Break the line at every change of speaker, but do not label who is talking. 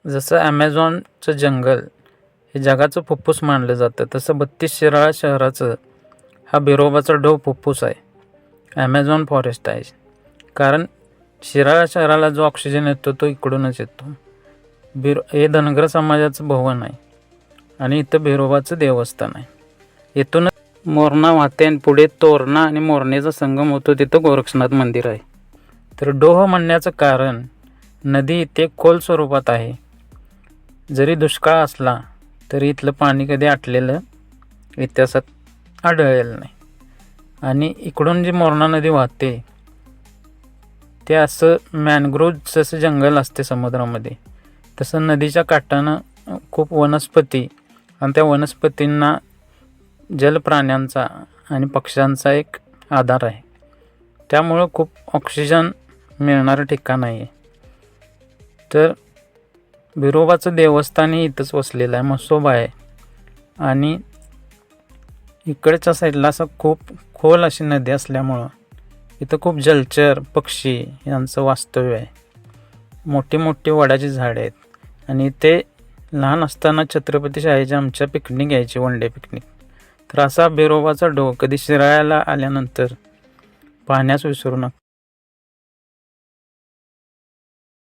जसं ॲमेझॉनचं जंगल हे जगाचं फुफ्फुस मानलं जातं, तसं 32 शिराळा शहराचं हा बिरोबाचा डोह फुफ्फुस आहे. ॲमेझॉन फॉरेस्ट आहे. कारण शिराळा शहराला जो ऑक्सिजन येतो तो इकडूनच येतो. हे धनगर समाजाचं भवन आहे आणि इथं बिरोबाचं देवस्थान आहे. इथूनच मोरणा वाहते आणि पुढे तोरणा आणि मोरणेचा संगम होतो, तिथं गोरक्षनाथ मंदिर आहे. तर डोह म्हणण्याचं कारण नदी इथे खोल स्वरूपात आहे. जरी दुष्काळ असला तरी इथलं पाणी कधी आटलेलं इतिहासात आढळलेलं नाही. आणि इकडून जी मोरणा नदी वाहते ते असं मॅनग्रोव्ह जसं जंगल असते समुद्रामध्ये, तसं नदीच्या काठानं खूप वनस्पती आणि त्या वनस्पतींना जलप्राण्यांचा आणि पक्ष्यांचा एक आधार आहे. त्यामुळं खूप ऑक्सिजन मिळणारं ठिकाण आहे. तर बिरोबाचं देवस्थानही इथंच वसलेलं आहे, म्हसोबा आहे. आणि इकडच्या साईडला असं खूप खोल अशी नदी असल्यामुळं इथं खूप जलचर पक्षी यांचं वास्तव्य आहे. मोठी मोठी वडाची झाडे आहेत आणि ते लहान असताना छत्रपती शाहूची आमच्या पिकनिक यायची, वन डे पिकनिक. तर असा बिरोबाचा डोह कधी शिराळ्याला आल्यानंतर पाहण्यास विसरू नका.